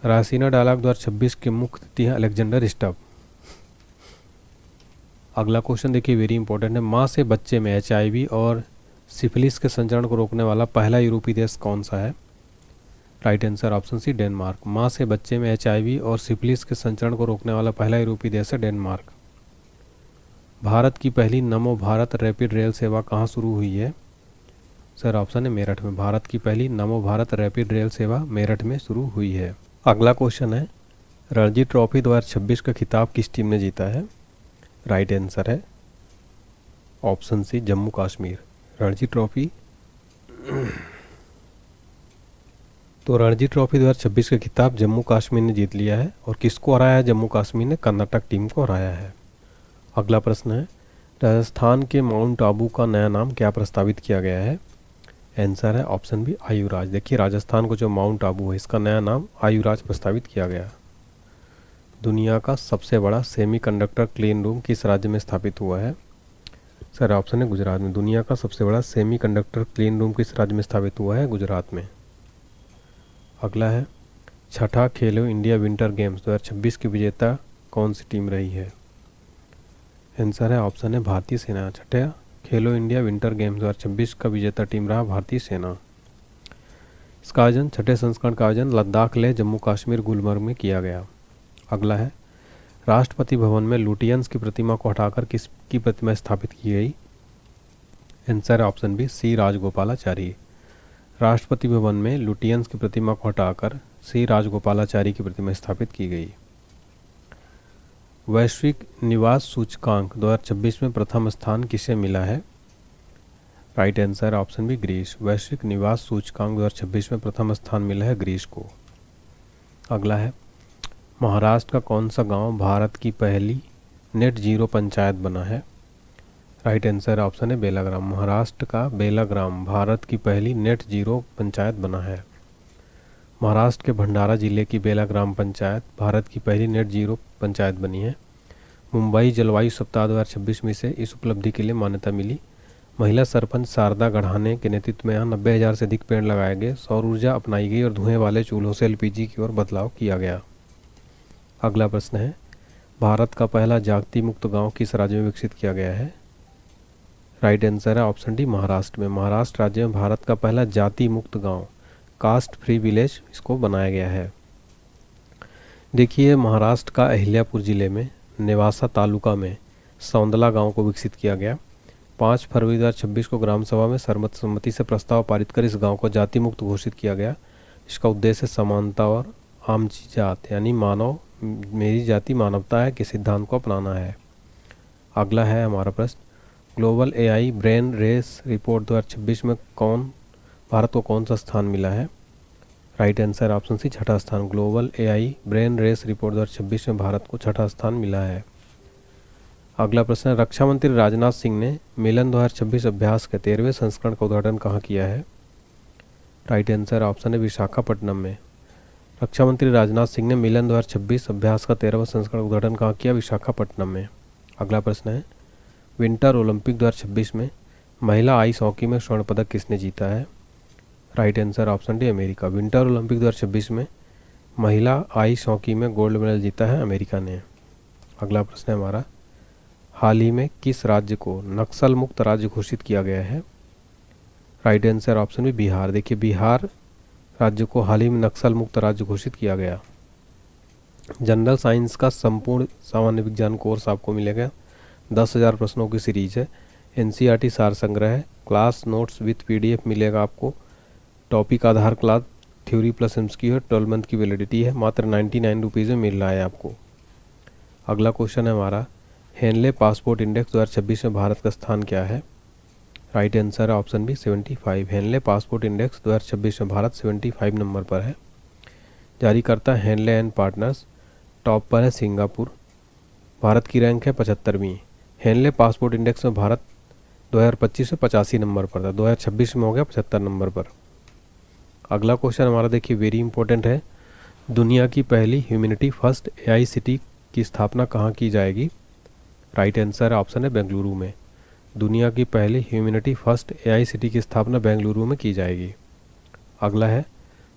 Raisina dialogue 2026 के मुख्य अतिथि हैं अलेक्जेंडर स्टब। अगला क्वेश्चन देखिए वेरी इंपॉर्टेंट है। माँ से बच्चे में HIV और सिफिलिस के संचरण को रोकने वाला पहला यूरोपीय देश कौन सा है? Right answer option C Denmark. माँ से बच्चे में HIV और सिफिलिस के संचरण को रोकने वाला पहला यूरोपीय देश है डेनमार्क। भारत की पहली नमो भारत रैपिड रेल सेवा कहाँ शुरू हुई है? सर ऑप्शन है मेरठ में। भारत की पहली नमो भारत रैपिड रेल सेवा मेरठ में शुरू हुई है। अगला क्वेश्चन है रणजी ट्रॉफी 2026 का खिताब किस टीम ने जीता है? राइट आंसर है option C Jammu Kashmir. Ranji trophy तो रणजी ट्रॉफी 2026 का खिताब जम्मू कश्मीर ने जीत लिया है। और किसको हराया है? जम्मू कश्मीर ने कर्नाटक टीम को हराया है। अगला प्रश्न है राजस्थान के माउंट आबू का नया नाम क्या प्रस्तावित किया गया है? आंसर है ऑप्शन बी आयुराज। देखिए राजस्थान को जो माउंट आबू है इसका नया नाम आयुराज प्रस्तावित किया गया। दुनिया का सबसे बड़ा सेमीकंडक्टर क्लीन रूम किस राज्य में स्थापित हुआ है? सर ऑप्शन है गुजरात में। दुनिया का सबसे बड़ा सेमीकंडक्टर क्लीन रूम किस राज्य में स्थापित हुआ है? गुजरात में। अगला है छठा खेलो इंडिया विंटर गेम्स 2026 की विजेता कौन सी टीम रही है? आंसर है ऑप्शन है भारतीय सेना। छठा खेलो इंडिया विंटर गेम्स 2026 का विजेता टीम रहा भारतीय सेना। इसका आयोजन छठे संस्करण का आयोजन लद्दाख लेह जम्मू कश्मीर गुलमर्ग में किया गया। अगला है राष्ट्रपति भवन में लुटियंस की प्रतिमा को हटाकर किसकी प्रतिमा स्थापित की गई? आंसर है option B C Rajagopalachari. Rashtrapati Bhavan में लुटियंस की प्रतिमा को हटाकर सी राजगोपालाचारी की प्रतिमा स्थापित की गई। वैश्विक निवास सूचकांक 2026 में प्रथम स्थान किसे मिला है? Right answer option B Greece. वैश्विक निवास सूचकांक 2026 में प्रथम स्थान मिला है ग्रीस को। अगला है महाराष्ट्र का कौन सा गांव भारत की पहली नेट जीरो पंचायत बना है? राइट आंसर ऑप्शन है बेलाग्राम। महाराष्ट्र का बेलाग्राम भारत की पहली नेट जीरो पंचायत बना है। महाराष्ट्र के भंडारा जिले की बेलाग्राम पंचायत भारत की पहली नेट जीरो पंचायत बनी है। मुंबई जलवायु सप्ताह 2026 में से इस उपलब्धि के लिए मान्यता मिली। महिला सरपंच शारदा गढ़ाने के नेतृत्व में यहाँ 90,000 से अधिक पेड़ लगाए गए। सौर ऊर्जा अपनाई गई और धुएं वाले चूल्हों से LPG की ओर बदलाव किया गया। अगला प्रश्न है भारत का पहला जाति मुक्त गाँव किस राज्य में विकसित किया गया है? राइट आंसर है ऑप्शन डी महाराष्ट्र में। महाराष्ट्र राज्य में भारत का पहला जाति मुक्त गाँव कास्ट फ्री विलेज इसको बनाया गया है। देखिए महाराष्ट्र का अहिल्यापुर जिले में नेवासा तालुका में सौंदला गांव को विकसित किया गया। 5 फरवरी 2026 को ग्राम सभा में सर्वसम्मति से प्रस्ताव पारित कर इस गांव को जाति मुक्त घोषित किया गया। इसका उद्देश्य समानता और आमची जात यानी मानव मेरी जाति मानवता है के सिद्धांत को अपनाना है। अगला है हमारा प्रश्न global AI brain race report 2026 में भारत को कौन सा स्थान मिला है? राइट आंसर ऑप्शन सी छठा स्थान। Global AI brain race report 2026 में भारत को छठा स्थान मिला है। अगला प्रश्न है रक्षा मंत्री राजनाथ सिंह ने मिलन 2026 अभ्यास के 13वें संस्करण का उद्घाटन कहाँ किया है? राइट आंसर ऑप्शन है विशाखापट्टनम में। रक्षा मंत्री राजनाथ सिंह ने मिलन 2026 अभ्यास का 13वां संस्करण उद्घाटन कहाँ किया? विशाखापट्टनम में। अगला प्रश्न है, विंटर ओलंपिक 2026 में महिला आइस हॉकी में स्वर्ण पदक किसने जीता है? Right answer option D America. Winter Olympic 2026 में महिला आइस हॉकी में गोल्ड मेडल जीता है अमेरिका ने। अगला प्रश्न है हमारा, हाल ही में किस राज्य को नक्सल मुक्त राज्य घोषित किया गया है? Right answer option B Bihar. देखिए, बिहार राज्य को हाल ही में नक्सल मुक्त राज्य घोषित किया गया। जनरल साइंस का संपूर्ण सामान्य विज्ञान कोर्स आपको मिलेगा। 10,000 प्रश्नों की सीरीज है। एनसीईआरटी सार संग्रह है। क्लास नोट्स विथ पीडीएफ मिलेगा आपको। टॉपिक आधार क्लास थ्योरी प्लस एमसीक्यू है। 12 मंथ की वैलिडिटी है। मात्र 99 रुपीज़ में मिल रहा है आपको। अगला क्वेश्चन है हमारा, हेनले पासपोर्ट इंडेक्स 2026 में भारत का स्थान क्या है? राइट आंसर है option B 75। Henley passport index 2026 में भारत 75 नंबर पर है। जारी करता है हेनले एंड पार्टनर्स। टॉप पर है सिंगापुर। भारत की रैंक है 75वीं। हेनले पासपोर्ट इंडेक्स में भारत 2025 में 85 नंबर पर था। 2026 में हो गया 75 नंबर पर। अगला क्वेश्चन हमारा देखिए वेरी इंपॉर्टेंट है, दुनिया की पहली ह्यूमैनिटी फर्स्ट एआई सिटी की स्थापना कहाँ की जाएगी? राइट आंसर ऑप्शन है बेंगलुरु में। दुनिया की पहली ह्यूमैनिटी फर्स्ट एआई सिटी की स्थापना बेंगलुरु में की जाएगी। अगला है,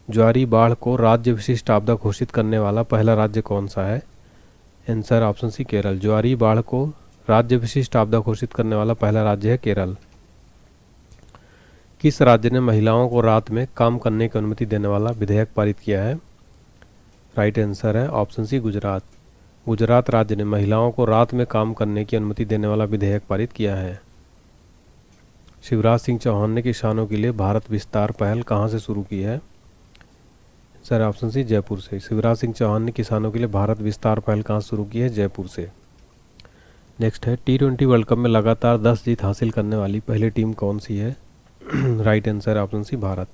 ज्वारी बाढ़ को राज्य विशिष्ट आपदा घोषित करने वाला पहला राज्य कौन सा है? Answer option C Kerala. ज्वारी बाढ़ को राज्य विशिष्ट आपदा घोषित करने वाला पहला राज्य है केरल। किस राज्य ने महिलाओं को रात में काम करने की अनुमति देने वाला विधेयक पारित किया है? राइट आंसर है ऑप्शन सी गुजरात। गुजरात राज्य ने महिलाओं को रात में काम करने की अनुमति देने वाला विधेयक पारित किया है। शिवराज सिंह चौहान ने किसानों के लिए भारत विस्तार पहल कहाँ से शुरू की है? सर ऑप्शन सी जयपुर से। शिवराज सिंह चौहान ने किसानों के लिए भारत विस्तार पहल कहाँ शुरू की है? जयपुर से। नेक्स्ट है, T20 वर्ल्ड कप में लगातार 10 जीत हासिल करने वाली पहली टीम कौन सी है? Right answer option C Bharat.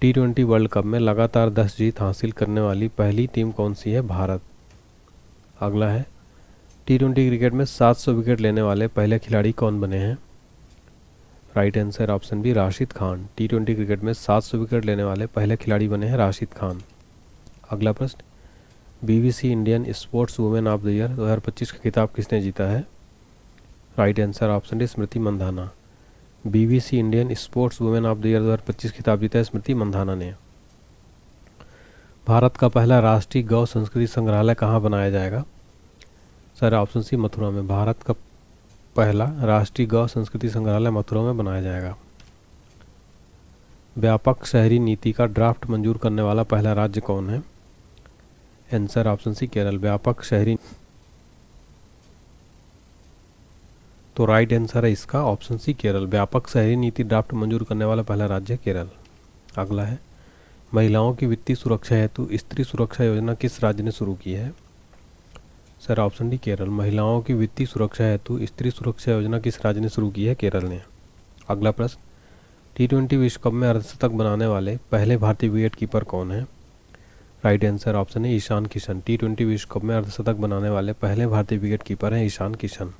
T20 world cup में लगातार 10 जीत हासिल करने वाली पहली टीम कौन सी है? भारत। अगला है, T20 क्रिकेट में 700 विकेट लेने वाले पहले खिलाड़ी कौन बने हैं? Right answer option B Rashid Khan. T20 cricket में 700 विकेट लेने वाले पहले खिलाड़ी बने हैं राशिद खान। अगला प्रश्न, BBC Indian sports women of the year 2025 का खिताब किसने जीता है? Right answer option D Smriti Mandhana. BBC Indian sports women of the year 2025 खिताब जीता है स्मृति मंधाना ने। भारत का पहला राष्ट्रीय गौ संस्कृति संग्रहालय कहाँ बनाया जाएगा? सर ऑप्शन सी मथुरा में। भारत का पहला राष्ट्रीय गौ संस्कृति संग्रहालय मथुरा में बनाया जाएगा। व्यापक शहरी नीति का ड्राफ्ट मंजूर करने वाला पहला राज्य कौन है? Answer option C Kerala. व्यापक शहरी, तो राइट आंसर है इसका ऑप्शन सी केरल। व्यापक शहरी नीति ड्राफ्ट मंजूर करने वाला पहला राज्य केरल। अगला है, महिलाओं की वित्तीय सुरक्षा हेतु स्त्री सुरक्षा योजना किस राज्य ने शुरू की है? Sir option D Kerala. महिलाओं की वित्तीय सुरक्षा हेतु स्त्री सुरक्षा योजना किस राज्य ने शुरू की है? केरल ने। अगला प्रश्न, T20 विश्व कप में अर्धशतक बनाने वाले पहले भारतीय विकेट कीपर कौन है? राइट आंसर ऑप्शन है ईशान किशन। T20 विश्व कप में अर्धशतक बनाने वाले पहले भारतीय विकेट कीपर हैं ईशान किशन।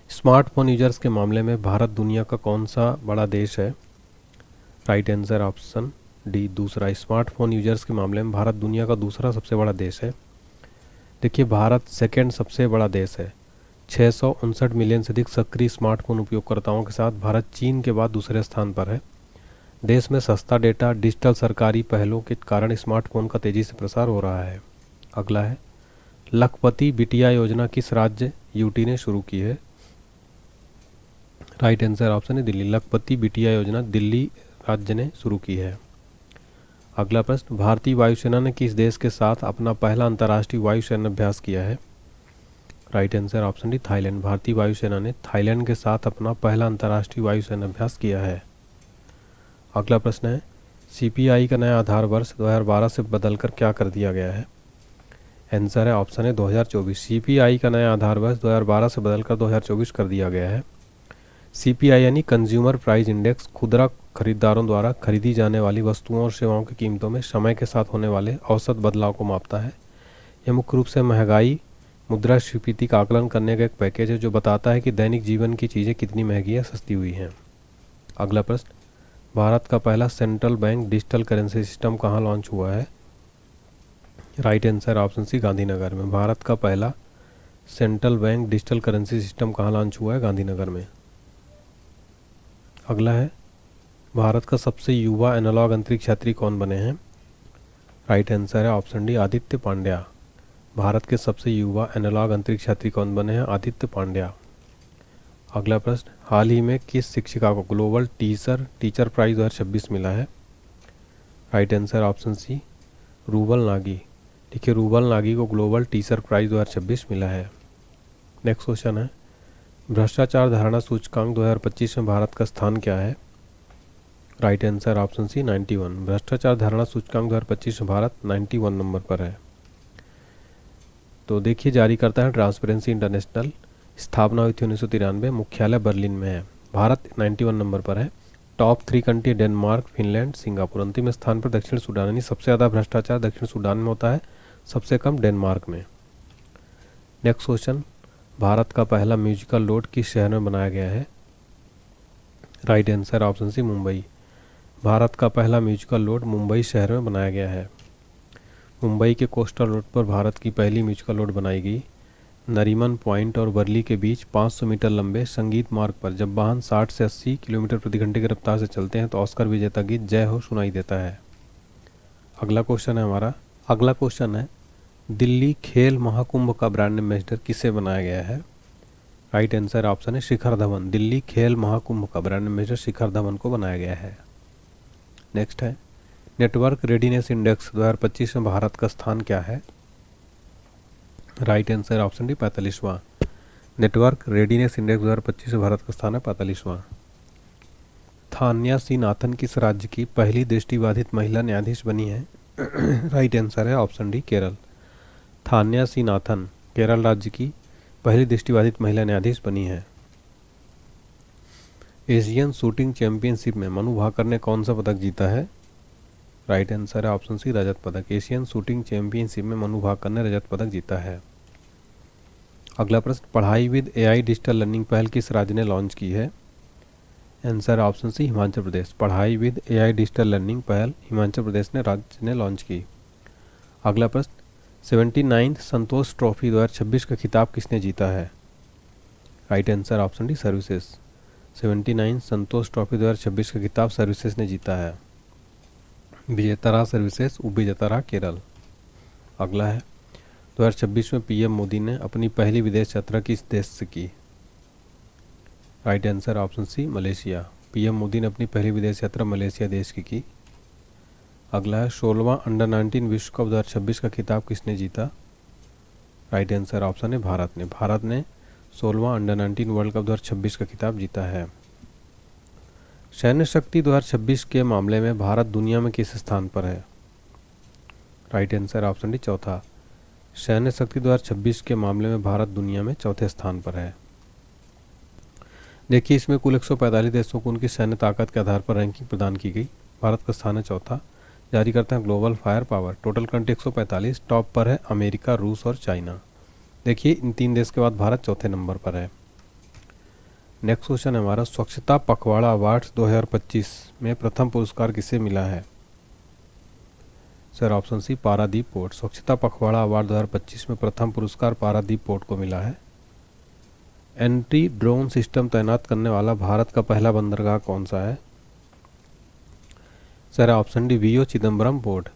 स्मार्टफोन यूजर्स के मामले में भारत दुनिया का कौन सा बड़ा देश है? राइट आंसर ऑप्शन डी दूसरा। स्मार्टफोन यूजर्स के मामले में भारत दुनिया का दूसरा सबसे बड़ा देश है। देखिए, भारत सेकेंड सबसे बड़ा देश है। 659 मिलियन से अधिक सक्रिय स्मार्टफोन उपयोगकर्ताओं के साथ भारत चीन के बाद दूसरे स्थान पर है। देश में सस्ता डेटा, डिजिटल सरकारी पहलों के कारण स्मार्टफोन का तेज़ी से प्रसार हो रहा है। अगला है, लखपति बिटिया योजना किस राज्य यूटी ने शुरू की है? राइट आंसर ऑप्शन है दिल्ली। लखपति बिटिया योजना दिल्ली राज्य ने शुरू की है। अगला प्रश्न, भारतीय वायुसेना ने किस देश के साथ अपना पहला अंतर्राष्ट्रीय वायुसेना अभ्यास किया है? Right answer option D Thailand. भारतीय वायुसेना ने थाईलैंड के साथ अपना पहला अंतर्राष्ट्रीय वायुसेना अभ्यास किया है। अगला प्रश्न है, CPI का नया आधार वर्ष 2012 से बदलकर क्या कर दिया गया है? आंसर है ऑप्शन है 2024। CPI का नया आधार वर्ष 2012 से बदलकर 2024 कर दिया गया है। CPI यानी कंज्यूमर प्राइस इंडेक्स खुदरा खरीदारों द्वारा खरीदी जाने वाली वस्तुओं और सेवाओं की कीमतों में समय के साथ होने वाले औसत बदलाव को मापता है। यह मुख्य रूप से महंगाई मुद्रास्फीति का आकलन करने का एक पैकेज है जो बताता है कि दैनिक जीवन की चीज़ें कितनी महंगी या सस्ती हुई हैं। अगला प्रश्न, भारत का पहला central bank digital currency system कहाँ लॉन्च हुआ है? Right answer option C Gandhinagar में। भारत का पहला central bank digital currency system कहाँ लॉन्च हुआ है? गांधीनगर में। अगला है, भारत का सबसे युवा एनालॉग अंतरिक्ष यात्री कौन बने हैं? राइट आंसर है ऑप्शन डी आदित्य पांड्या। भारत के सबसे युवा एनालॉग अंतरिक्ष यात्री कौन बने हैं? आदित्य पांड्या। अगला प्रश्न, हाल ही में किस शिक्षिका को ग्लोबल टीचर प्राइज 2026 मिला है? Right answer option C Rouble Nagi. देखिए, रूबल नागी को ग्लोबल टीचर प्राइज 2026 मिला है। नेक्स्ट क्वेश्चन है, भ्रष्टाचार धारणा सूचकांक 2025 में भारत का स्थान क्या है? Right answer option C 91। भ्रष्टाचार धारणा सूचकांक 2025 में भारत 91 नंबर पर है। तो देखिए, जारी करता है ट्रांसपेरेंसी इंटरनेशनल। स्थापना हुई थी 1993, मुख्यालय बर्लिन में है। भारत 91 नंबर पर है। Top 3 country Denmark, Finland, Singapore. अंतिम स्थान पर दक्षिण सूडान, यानी सबसे ज़्यादा भ्रष्टाचार दक्षिण सूडान में होता है, सबसे कम डेनमार्क में। नेक्स्ट क्वेश्चन, भारत का पहला म्यूजिकल रोड किस शहर में बनाया गया है? Right answer option C Mumbai. Bharat का पहला म्यूजिकल रोड मुंबई शहर में बनाया गया है। मुंबई के कोस्टल रोड पर भारत की पहली म्यूजिकल रोड बनाई गई। नरीमन पॉइंट और वर्ली के बीच 500 मीटर लंबे संगीत मार्ग पर जब वाहन 60 से 80 किलोमीटर प्रति घंटे की रफ्तार से चलते हैं तो ऑस्कर विजेता गीत जय हो सुनाई देता है। अगला क्वेश्चन है हमारा, अगला क्वेश्चन है, दिल्ली खेल महाकुंभ का ब्रांड एम्बेसडर किसे बनाया गया है? राइट आंसर ऑप्शन है शिखर धवन। दिल्ली खेल महाकुंभ का ब्रांड एम्बेसडर शिखर धवन को बनाया गया है। नेक्स्ट है, नेटवर्क रेडीनेस इंडेक्स 2025 में भारत का स्थान क्या है? राइट आंसर ऑप्शन डी 45वां। नेटवर्क रेडीनेस इंडेक्स 2025 में भारत का स्थान है 45वां। थान्या सी नाथन किस राज्य की पहली दृष्टिबाधित महिला न्यायाधीश बनी है? राइट आंसर है ऑप्शन डी केरल। थान्या सी नाथन केरल राज्य की पहली दृष्टिबाधित महिला न्यायाधीश बनी है। एशियन शूटिंग चैंपियनशिप में मनु भाकर ने कौन सा पदक जीता है? राइट आंसर है ऑप्शन सी रजत पदक। एशियन शूटिंग चैंपियनशिप में मनु भाकर ने रजत पदक जीता है। अगला प्रश्न, पढ़ाई विद एआई डिजिटल लर्निंग पहल किस राज्य ने लॉन्च की है? आंसर ऑप्शन सी हिमाचल प्रदेश। पढ़ाई विद एआई डिजिटल लर्निंग पहल हिमाचल प्रदेश ने राज्य ने लॉन्च की। अगला प्रश्न, 79 संतोष ट्रॉफी 2026 का खिताब किसने जीता है? Right answer option D services. 79 संतोष ट्रॉफी 2026 का खिताब सर्विसेज ने जीता है। विजेता रहा सर्विसेज, उपविजेता रहा केरल। अगला है, 2026 में पीएम मोदी ने अपनी पहली विदेश यात्रा किस देश से की? Right answer option C Malaysia. PM Modi ने अपनी पहली विदेश यात्रा मलेशिया देश की। अगला है, 16वां अंडर 19 विश्व कप 2026 का खिताब किसने जीता? राइट आंसर ऑप्शन है भारत ने। भारत ने 16वां अंडर 19 वर्ल्ड कप 2026 का खिताब जीता है। सैन्य शक्ति 2026 के मामले में भारत दुनिया में किस स्थान पर है? राइट आंसर ऑप्शन डी चौथा। सैन्य शक्ति 2026 के मामले में भारत दुनिया में चौथे स्थान पर है। देखिए, इसमें कुल 145 देशों को उनकी सैन्य ताकत के आधार पर रैंकिंग प्रदान की गई। भारत का स्थान है चौथा। जारी करते हैं global fire power. Total country 145, top पर है अमेरिका, रूस और चाइना। देखिए, इन 3 देश के बाद भारत चौथे नंबर पर है। नेक्स्ट क्वेश्चन है हमारा, स्वच्छता पखवाड़ा अवार्ड्स 2025 में प्रथम पुरस्कार किसे मिला है? Sir option C Paradip port. Swachhata Pakhwada award 2025 में प्रथम पुरस्कार पारादीप पोर्ट को मिला है। एंटी ड्रोन सिस्टम तैनात करने वाला भारत का पहला बंदरगाह कौन सा है? Sir option D VO Chidambaram port.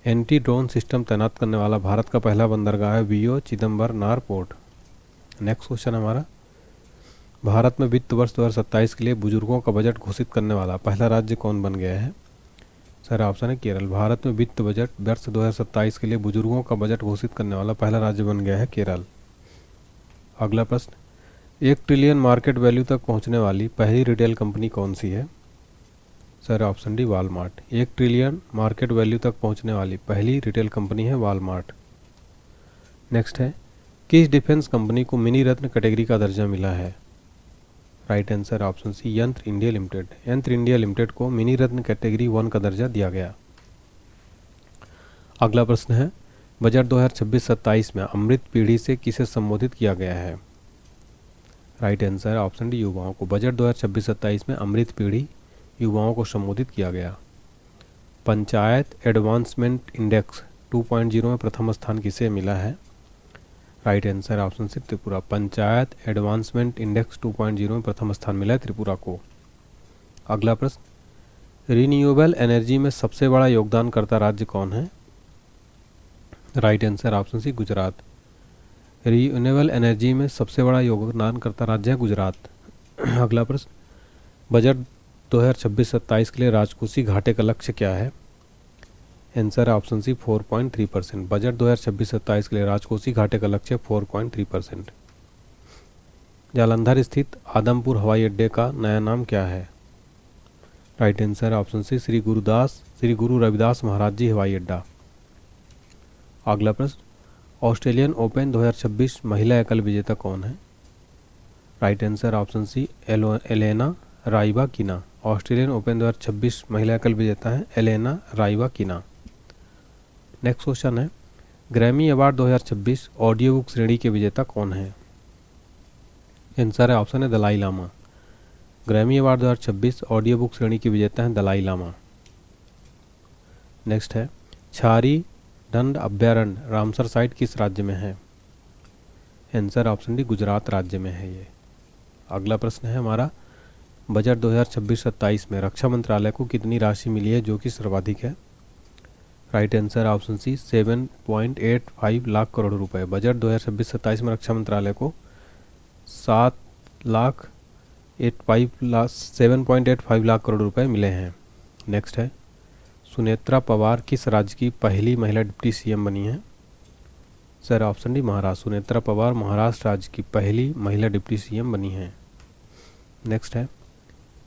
Anti drone system तैनात करने वाला भारत का पहला बंदरगाह है VO Chidambaranar port. Next question हमारा, भारत में वित्त वर्ष 2027 के लिए बुजुर्गों का बजट घोषित करने वाला पहला राज्य कौन बन गया है? सर ऑप्शन है केरल। भारत में वित्त बजट वर्ष 2027 के लिए बुजुर्गों का बजट घोषित करने वाला पहला राज्य बन गया है केरल। अगला प्रश्न, 1 ट्रिलियन मार्केट वैल्यू तक पहुंचने वाली पहली रिटेल कंपनी कौन सी है? Sir option D Walmart. 1 trillion market value तक पहुंचने वाली पहली रिटेल कंपनी है वालमार्ट। नेक्स्ट है, किस डिफेंस कंपनी को मिनी रत्न कैटेगरी का दर्जा मिला है? राइट आंसर ऑप्शन सी यंत्र इंडिया लिमिटेड। यंत्र इंडिया लिमिटेड को मिनी रत्न कैटेगरी 1 का दर्जा दिया गया। अगला प्रश्न है, बजट 2026-27 में अमृत पीढ़ी से किसे संबोधित किया गया है? राइट आंसर ऑप्शन डी युवाओं को। बजट 2026-27 में अमृत पीढ़ी युवाओं को संबोधित किया गया। पंचायत एडवांसमेंट इंडेक्स 2.0 में प्रथम स्थान किसे मिला है? Right answer option C Tripura. Panchayat advancement index 2.0 में प्रथम स्थान मिला है त्रिपुरा को। अगला प्रश्न, रिन्यूएबल एनर्जी में सबसे बड़ा योगदानकर्ता राज्य कौन है? Right answer option C Gujarat. Renewable energy में सबसे बड़ा योगदानकर्ता राज्य है गुजरात। अगला प्रश्न, बजट 2026-27 के लिए राजकोषीय घाटे का लक्ष्य क्या है? आंसर ऑप्शन सी 4.3%। बजट 2026-27 के लिए राजकोषीय घाटे का लक्ष्य 4.3%। जालंधर स्थित आदमपुर हवाई अड्डे का नया नाम क्या है? Right answer option C Shri Guru Ravidas महाराज जी हवाई अड्डा। अगला प्रश्न, ऑस्ट्रेलियन ओपन 2026 महिला एकल विजेता कौन है? Right answer option C Elena Rybakina. Australian Open 2026 महिला एकल विजेता है एलेना राइबाकिना। नेक्स्ट क्वेश्चन है, ग्रैमी अवार्ड 2026 ऑडियो बुक श्रेणी के विजेता कौन है? आंसर है ऑप्शन है Dalai Lama. Grammy award 2026 audio book श्रेणी के विजेता हैं दलाई लामा। नेक्स्ट है, छारी दंड अभ्यारण्य रामसर साइट किस राज्य में है? आंसर ऑप्शन डी गुजरात राज्य में है ये। अगला प्रश्न है हमारा, बजट 2026-27 में रक्षा मंत्रालय को कितनी राशि मिली है जो कि सर्वाधिक है? Right answer option C 7.85 lakh crore रुपए। बजट 2026-27 में रक्षा मंत्रालय को 7.85 लाख करोड़ रुपए मिले हैं। नेक्स्ट है, सुनेत्रा पवार किस राज्य की पहली महिला डिप्टी सीएम बनी है? Sir option D Maharashtra. Sunetra Pawar Maharashtra राज्य की पहली महिला डिप्टी सीएम बनी है। नेक्स्ट है,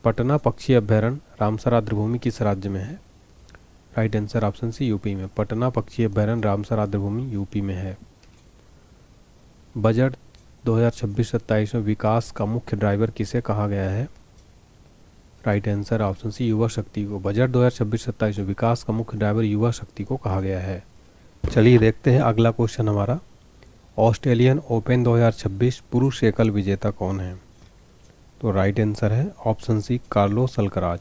पटना पक्षी अभ्यारण्य रामसर आर्द्रभूमि किस राज्य में है? Right answer option C UP में। पटना पक्षी अभ्यारण्य रामसर आर्द्रभूमि यूपी में है। बजट 2026-27 में विकास का मुख्य ड्राइवर किसे कहा गया है? राइट आंसर ऑप्शन सी युवा शक्ति को। बजट 2026-27 में विकास का मुख्य ड्राइवर युवा शक्ति को कहा गया है। चलिए देखते हैं अगला क्वेश्चन हमारा, ऑस्ट्रेलियन ओपन 2026 पुरुष एकल विजेता कौन है? तो राइट आंसर है option C Carlos Alcaraz.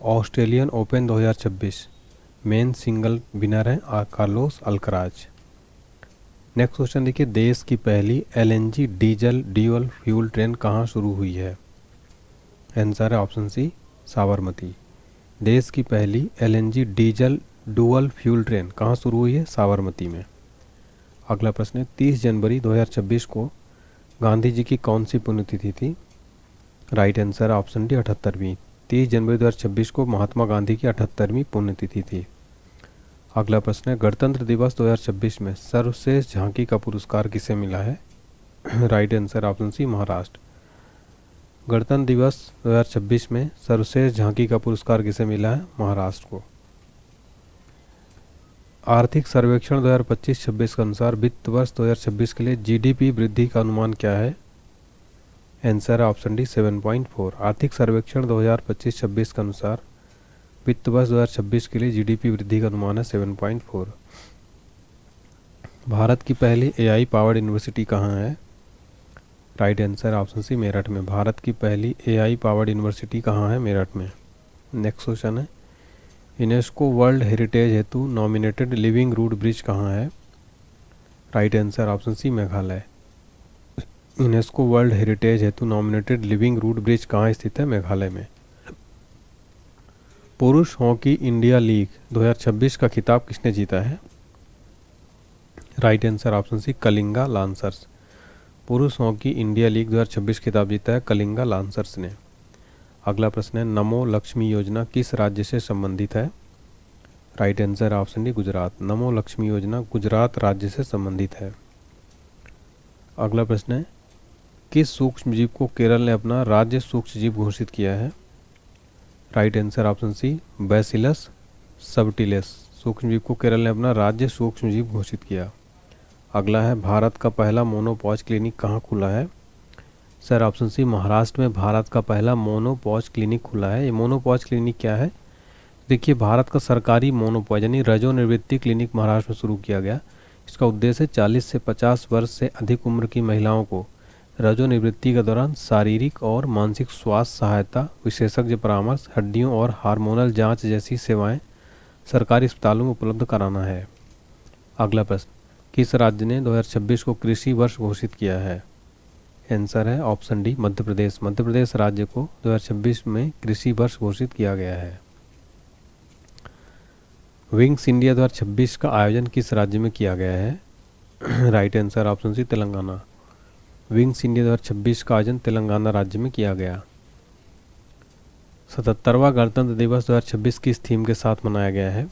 Australian Open 2026 men single winner है कार्लोस अल्कराज। नेक्स्ट क्वेश्चन देखिए, देश की पहली LNG diesel dual fuel train कहाँ शुरू हुई है? आंसर है ऑप्शन सी साबरमती। देश की पहली LNG diesel dual fuel train कहाँ शुरू हुई है? साबरमती में। अगला प्रश्न है, 30 जनवरी 2026 को गांधी जी की कौन सी पुण्यतिथि थी? राइट आंसर ऑप्शन डी 78वीं। 30 जनवरी 2026 को महात्मा गांधी की 78वीं पुण्यतिथि थी। अगला प्रश्न है, गणतंत्र दिवस 2026 में सर्वश्रेष्ठ झांकी का पुरस्कार किसे मिला है? Right answer option C Maharashtra. गणतंत्र दिवस 2026 में सर्वश्रेष्ठ झांकी का पुरस्कार किसे मिला है? महाराष्ट्र को। आर्थिक सर्वेक्षण 2025-26 के अनुसार वित्त वर्ष 2026 के लिए जीडीपी वृद्धि का अनुमान क्या है? आंसर है ऑप्शन डी 7.4। आर्थिक सर्वेक्षण 2025-26 के अनुसार वित्त वर्ष 2026 के लिए जीडीपी वृद्धि का अनुमान है 7.4। भारत की पहली एआई पावर्ड यूनिवर्सिटी कहाँ है? Right answer option C Meerut में। भारत की पहली एआई पावर्ड यूनिवर्सिटी कहाँ है? मेरठ में। नेक्स्ट क्वेश्चन है, यूनेस्को वर्ल्ड हेरिटेज हेतु नॉमिनेटेड लिविंग रूट ब्रिज कहाँ है? Right answer option C Meghalaya. UNESCO world heritage हेतु नॉमिनेटेड लिविंग रूट ब्रिज कहाँ स्थित है? मेघालय में। पुरुष हॉकी इंडिया लीग 2026 का खिताब किसने जीता है? Right answer option C Kalinga lancers. पुरुष हॉकी इंडिया लीग 2026 खिताब जीता है कलिंगा लांसर्स ने। अगला प्रश्न है, नमो लक्ष्मी योजना किस राज्य से संबंधित है? Right answer option D Gujarat. नमो लक्ष्मी योजना गुजरात राज्य से संबंधित है। अगला प्रश्न है, किस सूक्ष्म जीव को केरल ने अपना राज्य सूक्ष्म जीव घोषित किया है? Right answer option C bacillus subtilis. सूक्ष्म जीव को केरल ने अपना राज्य सूक्ष्म जीव घोषित किया। अगला है, भारत का पहला मोनोपॉज क्लिनिक कहाँ खुला है? सर ऑप्शन सी महाराष्ट्र में भारत का पहला मोनोपॉज क्लिनिक खुला है। ये मोनोपॉज क्लिनिक क्या है? देखिए, भारत का सरकारी मोनोपॉज यानी रजोनिवृत्ति क्लिनिक महाराष्ट्र में शुरू किया गया। इसका उद्देश्य 40 से 50 वर्ष से अधिक उम्र की महिलाओं को रजोनिवृत्ति के दौरान शारीरिक और मानसिक स्वास्थ्य सहायता, विशेषज्ञ परामर्श, हड्डियों और हार्मोनल जांच जैसी सेवाएं सरकारी अस्पतालों में उपलब्ध कराना है। अगला प्रश्न, किस राज्य ने 2026 को कृषि वर्ष घोषित किया है? आंसर है ऑप्शन डी, मध्य प्रदेश। मध्य प्रदेश राज्य को 2026 में कृषि वर्ष घोषित किया गया है। विंग्स इंडिया 2026 का आयोजन किस राज्य में किया गया है? Right answer option C, Telangana. Wings India 2026 का आयोजन तेलंगाना राज्य में किया गया। 77वां गणतंत्र दिवस 2026 किस थीम के साथ मनाया गया है?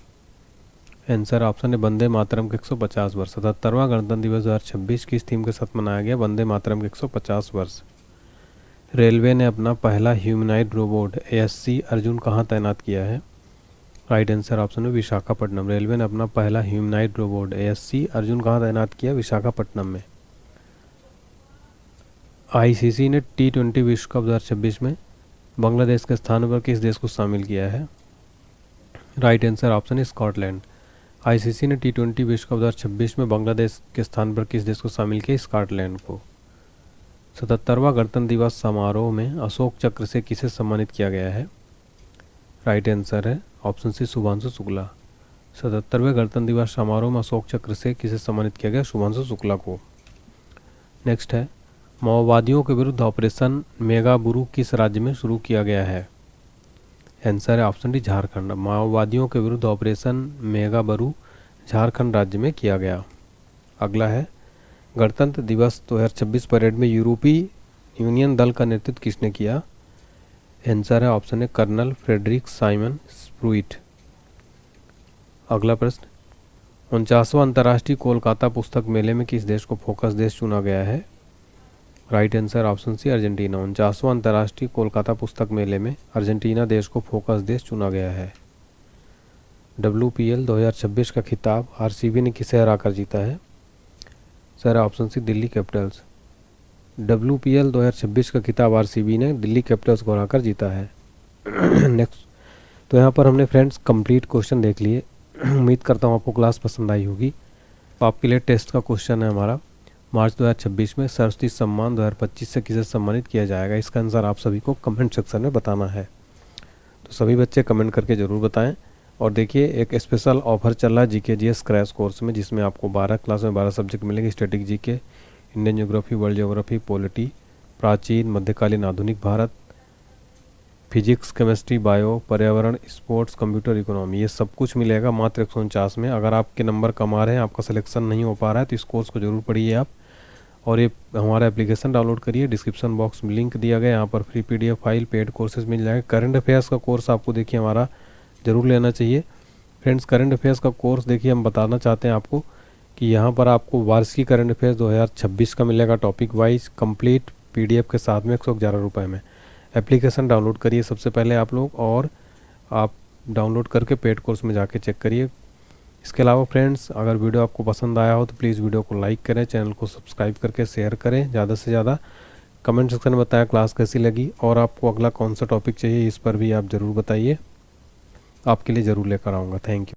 आंसर ऑप्शन है वंदे मातरम के 150 वर्ष। 77वां गणतंत्र दिवस 2026 किस थीम के साथ मनाया गया? वंदे मातरम के 150 वर्ष। रेलवे ने अपना पहला ह्यूमनॉइड रोबोट ASC अर्जुन कहाँ तैनात किया है? राइट आंसर ऑप्शन है विशाखापट्टनम। रेलवे ने अपना पहला ह्यूमनॉइड रोबोट ASC अर्जुन कहाँ तैनात किया? विशाखापट्टनम में। ICC ने T20 विश्व कप 2026 में बांग्लादेश के स्थान पर किस देश को शामिल किया है? राइट आंसर ऑप्शन है स्कॉटलैंड। ICC ने T20 विश्व कप 2026 में बांग्लादेश के स्थान पर किस देश को शामिल किया? स्कॉटलैंड को। 77वां गणतंत्र दिवस समारोह में अशोक चक्र से किसे सम्मानित किया गया है? राइट आंसर है ऑप्शन सी, शुभांशु शुक्ला। 77वें गणतंत्र दिवस समारोह में अशोक चक्र से किसे सम्मानित किया गया? शुभांशु शुक्ला को। नेक्स्ट है, माओवादियों के विरुद्ध ऑपरेशन मेगाबुरु किस राज्य में शुरू किया गया है? आंसर है ऑप्शन डी, झारखंड। माओवादियों के विरुद्ध ऑपरेशन मेगाबुरु झारखंड राज्य में किया गया। अगला है, गणतंत्र दिवस 2026 परेड में यूरोपीय यूनियन दल का नेतृत्व किसने किया? आंसर है ऑप्शन है कर्नल फ्रेडरिक साइमन स्प्रूइट। अगला प्रश्न, 49वां अंतर्राष्ट्रीय कोलकाता पुस्तक मेले में किस देश को फोकस देश चुना गया है? Right answer option C, Argentina. 49वां अंतर्राष्ट्रीय कोलकाता पुस्तक मेले में अर्जेंटीना देश को फोकस देश चुना गया है। WPL 2026 का खिताब RCB ने किसे हराकर जीता है? Sir option C, Delhi capitals. WPL 2026 का खिताब RCB ने दिल्ली कैपिटल्स को हराकर जीता है। नेक्स्ट, तो यहाँ पर हमने फ्रेंड्स कंप्लीट क्वेश्चन देख लिए। उम्मीद करता हूँ आपको क्लास पसंद आई होगी। तो आपके लिए टेस्ट का क्वेश्चन है हमारा, मार्च 2026 में सरस्वती सम्मान 2025 से किसे सम्मानित किया जाएगा? इसका आंसर आप सभी को कमेंट सेक्शन में बताना है। तो सभी बच्चे कमेंट करके ज़रूर बताएं। और देखिए, एक स्पेशल ऑफर चल रहा है GK GS क्रैश कोर्स में, जिसमें आपको 12 क्लास में 12 सब्जेक्ट मिलेंगे। Static GK, Indian geography, world geography, polity, प्राचीन मध्यकालीन आधुनिक भारत, फिजिक्स, केमिस्ट्री, बायो, पर्यावरण, स्पोर्ट्स, कंप्यूटर, इकोनॉमी, ये सब कुछ मिलेगा मात्र 149 में। अगर आपके नंबर कम आ रहे हैं, आपका सिलेक्शन नहीं हो पा रहा है, तो इस कोर्स को जरूर पढ़िए आप। और ये हमारा एप्लीकेशन डाउनलोड करिए। डिस्क्रिप्शन बॉक्स में लिंक दिया गया, यहाँ पर free PDF file, paid courses मिल जाएगा। करंट अफेयर्स का कोर्स आपको देखिए हमारा ज़रूर लेना चाहिए फ्रेंड्स। करंट अफेयर्स का कोर्स देखिए, हम बताना चाहते हैं आपको कि यहाँ पर आपको वार्षिक करंट अफेयर्स 2026 का मिलेगा टॉपिक वाइज कंप्लीट PDF के साथ में 111 रुपये में। एप्लीकेशन डाउनलोड करिए सबसे पहले आप लोग, और आप डाउनलोड करके पेड कोर्स में जाके चेक करिए। इसके अलावा फ्रेंड्स, अगर वीडियो आपको पसंद आया हो तो प्लीज़ वीडियो को लाइक करें, चैनल को सब्सक्राइब करके शेयर करें ज़्यादा से ज़्यादा। कमेंट सेक्शन में बताएं क्लास कैसी लगी, और आपको अगला कौन सा टॉपिक चाहिए इस पर भी आप ज़रूर बताइए, आपके लिए ज़रूर लेकर आऊँगा। Thank you.